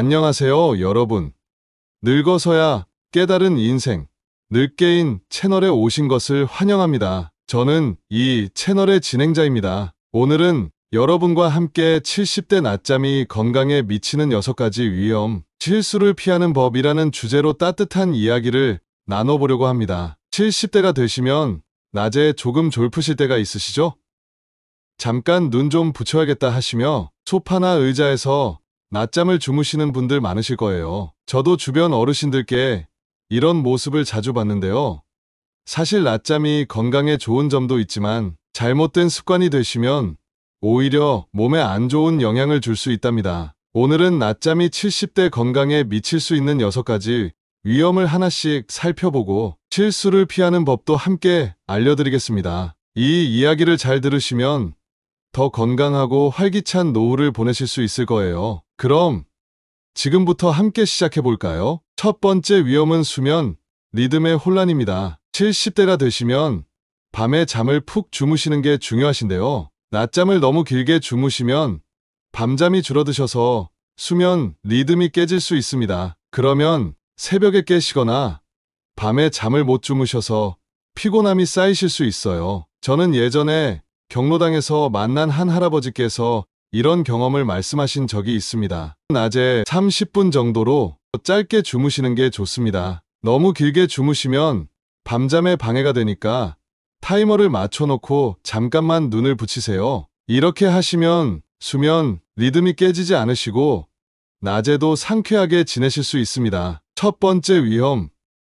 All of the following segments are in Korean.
안녕하세요, 여러분. 늙어서야 깨달은 인생, 늙게인 채널에 오신 것을 환영합니다. 저는 이 채널의 진행자입니다. 오늘은 여러분과 함께 70대 낮잠이 건강에 미치는 6가지 위험, 실수를 피하는 법이라는 주제로 따뜻한 이야기를 나눠보려고 합니다. 70대가 되시면 낮에 조금 졸프실 때가 있으시죠? 잠깐 눈 좀 붙여야겠다 하시며 소파나 의자에서 낮잠을 주무시는 분들 많으실 거예요. 저도 주변 어르신들께 이런 모습을 자주 봤는데요. 사실 낮잠이 건강에 좋은 점도 있지만 잘못된 습관이 되시면 오히려 몸에 안 좋은 영향을 줄 수 있답니다. 오늘은 낮잠이 70대 건강에 미칠 수 있는 6가지 위험을 하나씩 살펴보고 실수를 피하는 법도 함께 알려드리겠습니다. 이 이야기를 잘 들으시면 더 건강하고 활기찬 노후를 보내실 수 있을 거예요. 그럼 지금부터 함께 시작해 볼까요? 첫 번째 위험은 수면, 리듬의 혼란입니다. 70대가 되시면 밤에 잠을 푹 주무시는 게 중요하신데요. 낮잠을 너무 길게 주무시면 밤잠이 줄어드셔서 수면 리듬이 깨질 수 있습니다. 그러면 새벽에 깨시거나 밤에 잠을 못 주무셔서 피곤함이 쌓이실 수 있어요. 저는 예전에 경로당에서 만난 한 할아버지께서 이런 경험을 말씀하신 적이 있습니다. 낮에 30분 정도로 짧게 주무시는 게 좋습니다. 너무 길게 주무시면 밤잠에 방해가 되니까 타이머를 맞춰놓고 잠깐만 눈을 붙이세요. 이렇게 하시면 수면 리듬이 깨지지 않으시고 낮에도 상쾌하게 지내실 수 있습니다. 첫 번째 위험,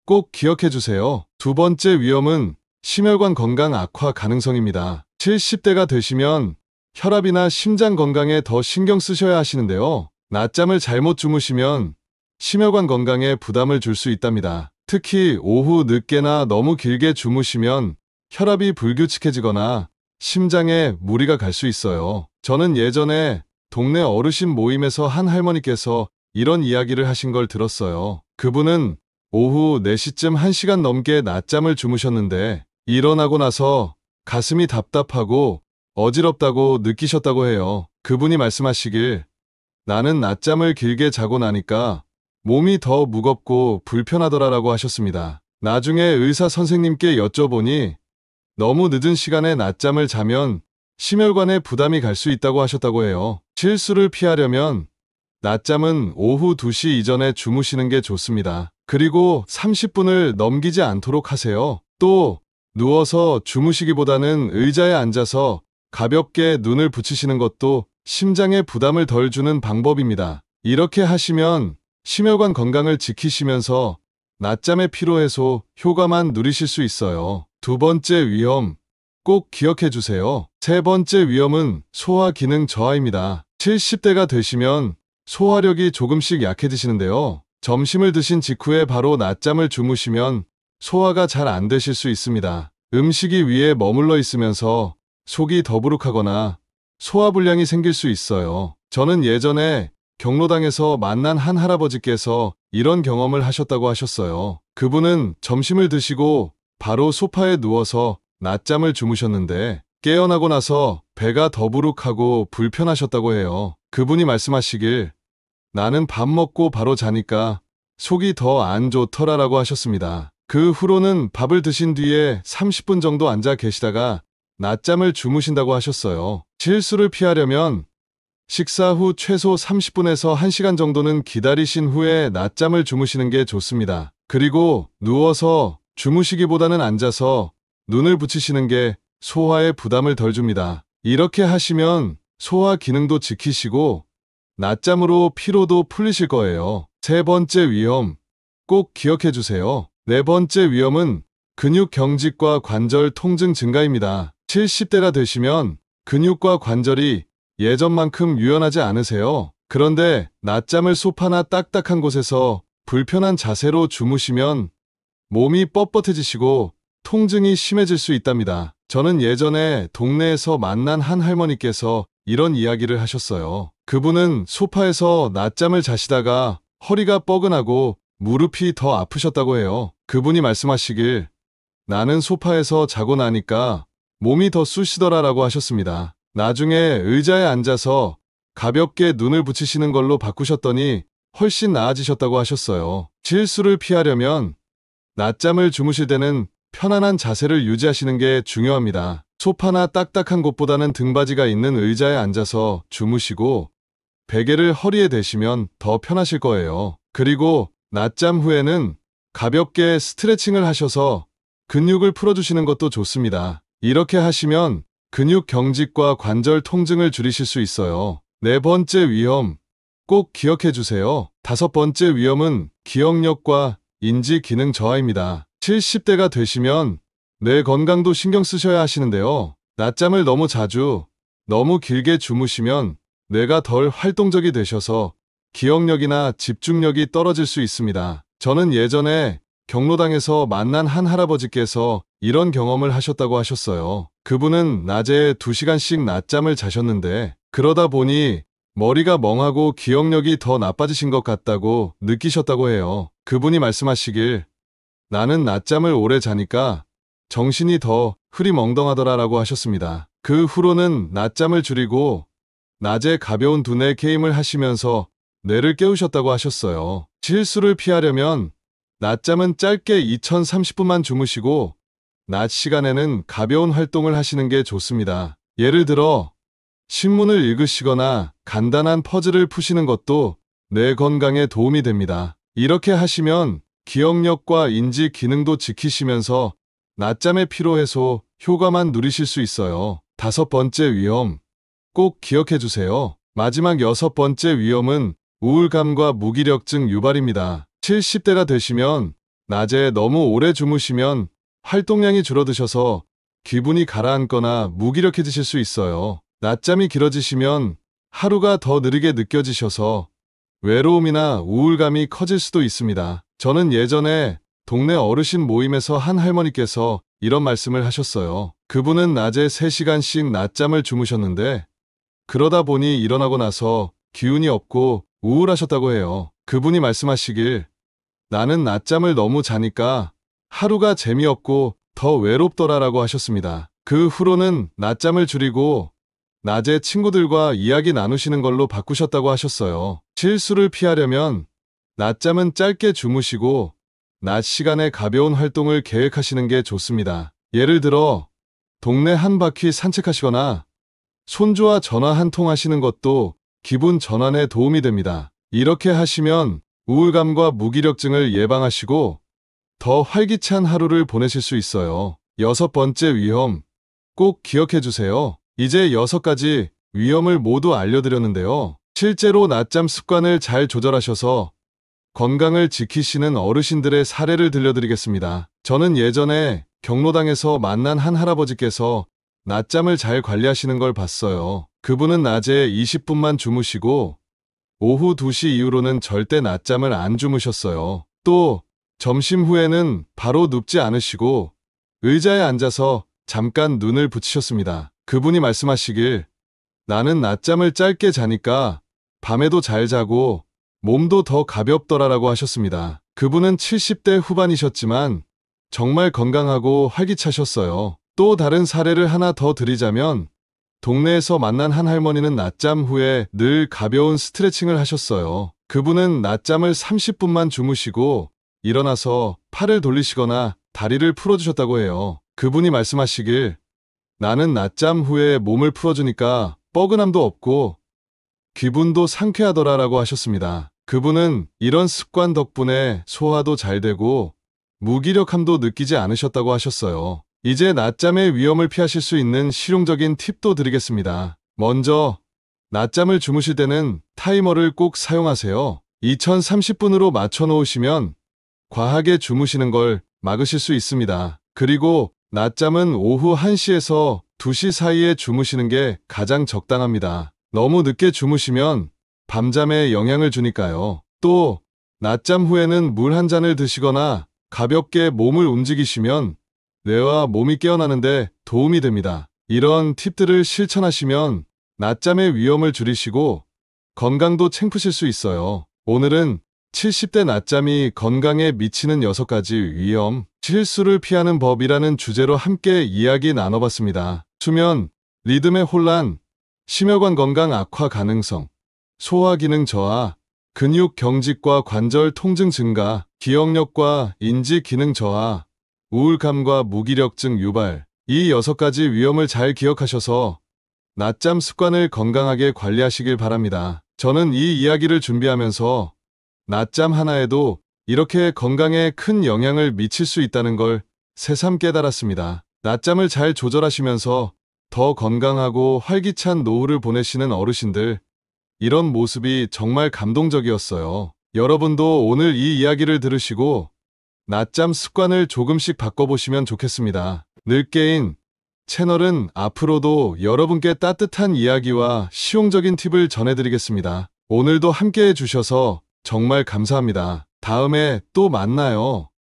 꼭 기억해 주세요. 두 번째 위험은 심혈관 건강 악화 가능성입니다. 70대가 되시면 혈압이나 심장 건강에 더 신경 쓰셔야 하시는데요. 낮잠을 잘못 주무시면 심혈관 건강에 부담을 줄 수 있답니다. 특히 오후 늦게나 너무 길게 주무시면 혈압이 불규칙해지거나 심장에 무리가 갈 수 있어요. 저는 예전에 동네 어르신 모임에서 한 할머니께서 이런 이야기를 하신 걸 들었어요. 그분은 오후 4시쯤 1시간 넘게 낮잠을 주무셨는데 일어나고 나서 가슴이 답답하고 어지럽다고 느끼셨다고 해요. 그분이 말씀하시길 나는 낮잠을 길게 자고 나니까 몸이 더 무겁고 불편하더라라고 하셨습니다. 나중에 의사 선생님께 여쭤보니 너무 늦은 시간에 낮잠을 자면 심혈관에 부담이 갈 수 있다고 하셨다고 해요. 실수를 피하려면 낮잠은 오후 2시 이전에 주무시는 게 좋습니다. 그리고 30분을 넘기지 않도록 하세요. 또 누워서 주무시기보다는 의자에 앉아서 가볍게 눈을 붙이시는 것도 심장에 부담을 덜 주는 방법입니다. 이렇게 하시면 심혈관 건강을 지키시면서 낮잠의 피로 해소 효과만 누리실 수 있어요. 두 번째 위험, 꼭 기억해 주세요. 세 번째 위험은 소화 기능 저하입니다. 70대가 되시면 소화력이 조금씩 약해지시는데요. 점심을 드신 직후에 바로 낮잠을 주무시면 소화가 잘 안 되실 수 있습니다. 음식이 위에 머물러 있으면서 속이 더부룩하거나 소화불량이 생길 수 있어요. 저는 예전에 경로당에서 만난 한 할아버지께서 이런 경험을 하셨다고 하셨어요. 그분은 점심을 드시고 바로 소파에 누워서 낮잠을 주무셨는데 깨어나고 나서 배가 더부룩하고 불편하셨다고 해요. 그분이 말씀하시길 나는 밥 먹고 바로 자니까 속이 더 안 좋더라라고 하셨습니다. 그 후로는 밥을 드신 뒤에 30분 정도 앉아 계시다가 낮잠을 주무신다고 하셨어요. 실수를 피하려면 식사 후 최소 30분에서 1시간 정도는 기다리신 후에 낮잠을 주무시는 게 좋습니다. 그리고 누워서 주무시기보다는 앉아서 눈을 붙이시는 게 소화에 부담을 덜 줍니다. 이렇게 하시면 소화 기능도 지키시고 낮잠으로 피로도 풀리실 거예요. 세 번째 위험, 꼭 기억해 주세요. 네 번째 위험은 근육 경직과 관절 통증 증가입니다. 70대가 되시면 근육과 관절이 예전만큼 유연하지 않으세요. 그런데 낮잠을 소파나 딱딱한 곳에서 불편한 자세로 주무시면 몸이 뻣뻣해지시고 통증이 심해질 수 있답니다. 저는 예전에 동네에서 만난 한 할머니께서 이런 이야기를 하셨어요. 그분은 소파에서 낮잠을 자시다가 허리가 뻐근하고 무릎이 더 아프셨다고 해요. 그분이 말씀하시길 나는 소파에서 자고 나니까 몸이 더 쑤시더라라고 하셨습니다. 나중에 의자에 앉아서 가볍게 눈을 붙이시는 걸로 바꾸셨더니 훨씬 나아지셨다고 하셨어요. 실수를 피하려면 낮잠을 주무실 때는 편안한 자세를 유지하시는 게 중요합니다. 소파나 딱딱한 곳보다는 등받이가 있는 의자에 앉아서 주무시고 베개를 허리에 대시면 더 편하실 거예요. 그리고 낮잠 후에는 가볍게 스트레칭을 하셔서 근육을 풀어주시는 것도 좋습니다. 이렇게 하시면 근육 경직과 관절 통증을 줄이실 수 있어요. 네 번째 위험, 꼭 기억해 주세요. 다섯 번째 위험은 기억력과 인지 기능 저하입니다. 70대가 되시면 뇌 건강도 신경 쓰셔야 하시는데요. 낮잠을 너무 자주, 너무 길게 주무시면 뇌가 덜 활동적이 되셔서 기억력이나 집중력이 떨어질 수 있습니다. 저는 예전에 경로당에서 만난 한 할아버지께서 이런 경험을 하셨다고 하셨어요. 그분은 낮에 2시간씩 낮잠을 자셨는데 그러다 보니 머리가 멍하고 기억력이 더 나빠지신 것 같다고 느끼셨다고 해요. 그분이 말씀하시길 나는 낮잠을 오래 자니까 정신이 더 흐리멍덩하더라라고 하셨습니다. 그 후로는 낮잠을 줄이고 낮에 가벼운 두뇌 게임을 하시면서 뇌를 깨우셨다고 하셨어요. 실수를 피하려면 낮잠은 짧게 2030분만 주무시고 낮 시간에는 가벼운 활동을 하시는 게 좋습니다. 예를 들어 신문을 읽으시거나 간단한 퍼즐을 푸시는 것도 뇌 건강에 도움이 됩니다. 이렇게 하시면 기억력과 인지 기능도 지키시면서 낮잠의 피로 해소 효과만 누리실 수 있어요. 다섯 번째 위험, 꼭 기억해 주세요. 마지막 여섯 번째 위험은 우울감과 무기력증 유발입니다. 70대가 되시면 낮에 너무 오래 주무시면 활동량이 줄어드셔서 기분이 가라앉거나 무기력해지실 수 있어요. 낮잠이 길어지시면 하루가 더 느리게 느껴지셔서 외로움이나 우울감이 커질 수도 있습니다. 저는 예전에 동네 어르신 모임에서 한 할머니께서 이런 말씀을 하셨어요. 그분은 낮에 3시간씩 낮잠을 주무셨는데 그러다 보니 일어나고 나서 기운이 없고 우울하셨다고 해요. 그분이 말씀하시길 나는 낮잠을 너무 자니까 하루가 재미없고 더 외롭더라라고 하셨습니다. 그 후로는 낮잠을 줄이고 낮에 친구들과 이야기 나누시는 걸로 바꾸셨다고 하셨어요. 실수를 피하려면 낮잠은 짧게 주무시고 낮 시간에 가벼운 활동을 계획하시는 게 좋습니다. 예를 들어 동네 한 바퀴 산책하시거나 손주와 전화 한 통 하시는 것도 기분 전환에 도움이 됩니다. 이렇게 하시면 우울감과 무기력증을 예방하시고 더 활기찬 하루를 보내실 수 있어요. 여섯 번째 위험, 꼭 기억해 주세요. 이제 6가지 위험을 모두 알려드렸는데요. 실제로 낮잠 습관을 잘 조절하셔서 건강을 지키시는 어르신들의 사례를 들려드리겠습니다. 저는 예전에 경로당에서 만난 한 할아버지께서 낮잠을 잘 관리하시는 걸 봤어요. 그분은 낮에 20분만 주무시고 오후 2시 이후로는 절대 낮잠을 안 주무셨어요. 또 점심 후에는 바로 눕지 않으시고 의자에 앉아서 잠깐 눈을 붙이셨습니다. 그분이 말씀하시길 나는 낮잠을 짧게 자니까 밤에도 잘 자고 몸도 더 가볍더라라고 하셨습니다. 그분은 70대 후반이셨지만 정말 건강하고 활기차셨어요. 또 다른 사례를 하나 더 드리자면 동네에서 만난 한 할머니는 낮잠 후에 늘 가벼운 스트레칭을 하셨어요. 그분은 낮잠을 30분만 주무시고 일어나서 팔을 돌리시거나 다리를 풀어주셨다고 해요. 그분이 말씀하시길 나는 낮잠 후에 몸을 풀어주니까 뻐근함도 없고 기분도 상쾌하더라라고 하셨습니다. 그분은 이런 습관 덕분에 소화도 잘 되고 무기력함도 느끼지 않으셨다고 하셨어요. 이제 낮잠의 위험을 피하실 수 있는 실용적인 팁도 드리겠습니다. 먼저 낮잠을 주무실 때는 타이머를 꼭 사용하세요. 2030분으로 맞춰 놓으시면 과하게 주무시는 걸 막으실 수 있습니다. 그리고 낮잠은 오후 1시에서 2시 사이에 주무시는 게 가장 적당합니다. 너무 늦게 주무시면 밤잠에 영향을 주니까요. 또 낮잠 후에는 물 한 잔을 드시거나 가볍게 몸을 움직이시면 뇌와 몸이 깨어나는데 도움이 됩니다. 이런 팁들을 실천하시면 낮잠의 위험을 줄이시고 건강도 챙기실 수 있어요. 오늘은 70대 낮잠이 건강에 미치는 6가지 위험, 실수를 피하는 법이라는 주제로 함께 이야기 나눠봤습니다. 수면, 리듬의 혼란, 심혈관 건강 악화 가능성, 소화 기능 저하, 근육 경직과 관절 통증 증가, 기억력과 인지 기능 저하, 우울감과 무기력증 유발. 이 6가지 위험을 잘 기억하셔서 낮잠 습관을 건강하게 관리하시길 바랍니다. 저는 이 이야기를 준비하면서 낮잠 하나에도 이렇게 건강에 큰 영향을 미칠 수 있다는 걸 새삼 깨달았습니다. 낮잠을 잘 조절하시면서 더 건강하고 활기찬 노후를 보내시는 어르신들, 이런 모습이 정말 감동적이었어요. 여러분도 오늘 이 이야기를 들으시고 낮잠 습관을 조금씩 바꿔보시면 좋겠습니다. 늙게인 채널은 앞으로도 여러분께 따뜻한 이야기와 실용적인 팁을 전해드리겠습니다. 오늘도 함께 해주셔서 정말 감사합니다. 다음에 또 만나요.